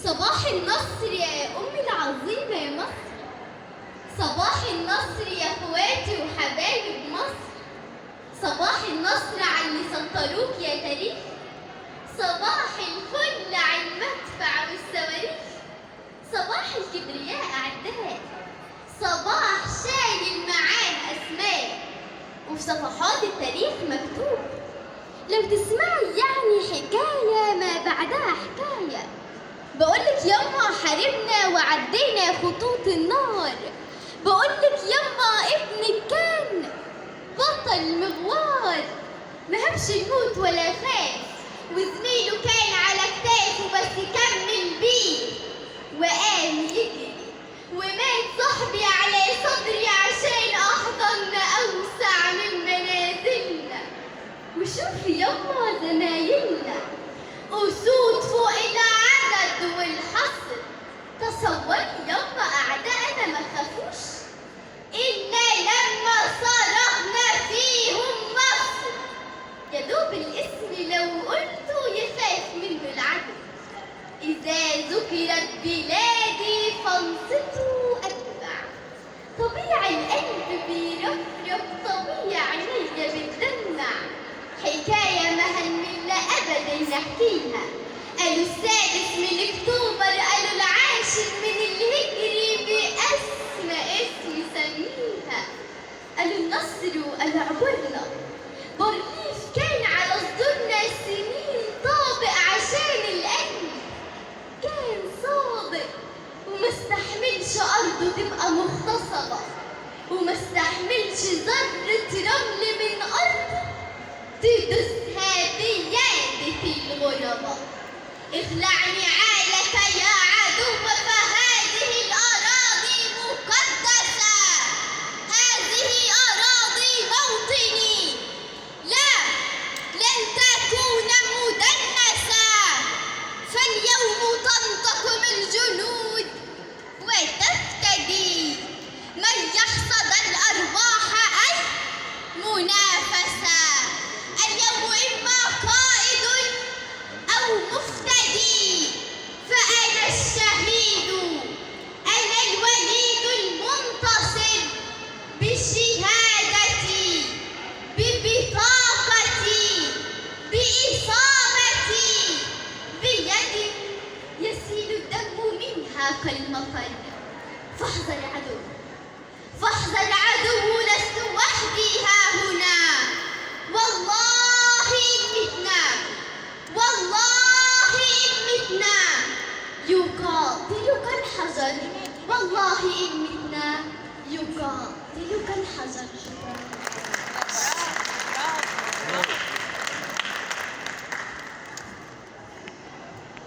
صباح النصر يا أمي العظيمة يا مصر. صباح النصر يا اخواتي وحبايب مصر. صباح النصر على اللي سطروك يا تاريخ. صباح الفل على المدفع والصواريخ. صباح الكبرياء أعداء. صباح شايل معاه أسماء، وفي صفحات التاريخ مكتوب. لو تسمعي يعني حكاية ما بعدها حكاية. بقولك يما حاربنا وعدينا خطوط النار. بقولك يما ابنك كان بطل مغوار، مهبش الموت ولا خاف، وزميله كان على كتافه بس كمل بيه وقام يجري، ومات صاحبي على صدري عشان احضن اوسع من منازلنا. وشوفي يما زمايلنا أسود فوق العدد والحصر. تصوري يما أعدائنا ما خافوش إلا لما صرخنا فيهم مصر. يا دوب الاسم لو قلته يخاف منه العدو. إذا ذكرت بلادي فانصتوا أتبع. طبيعي القلب بيرفرف، طبيعي عينيا بتدمع. حكاية ما هنمل أبدا نحكيها. قالوا السادس من أكتوبر، قالوا العاشر من الهجري بأسمى اسم سميها. قالوا النصر وقالوا عبرنا. بارليف كان على صدورنا سنين طابق عشان القلب كان صادق، وما استحملش أرضه تبقى مغتصبة، وما استحملش ذرة رمل من أرضه تدسها بيادة الغرباء. اخلعني عالك يا عدو، فهذه الأراضي مقدسة. هذه أراضي موطني، لا لن تكون مدنسة. فاليوم تنتقم الجنود وتفتدي من يحصد الأرواح أي منافسة. اليوم إما قائد أو مفتدي، فأنا الشهيد، أنا الوليد المنتصر بشهادتي، ببطاقتي، بإصابتي، بيد يسيل الدم منها كالمطر. فاحذر عدو، فاحذر عدو، لست وحدي ها هنا. والله إن متنا، والله إن متنا يقاتلك الحجر. والله إن متنا يقاتلك الحجر.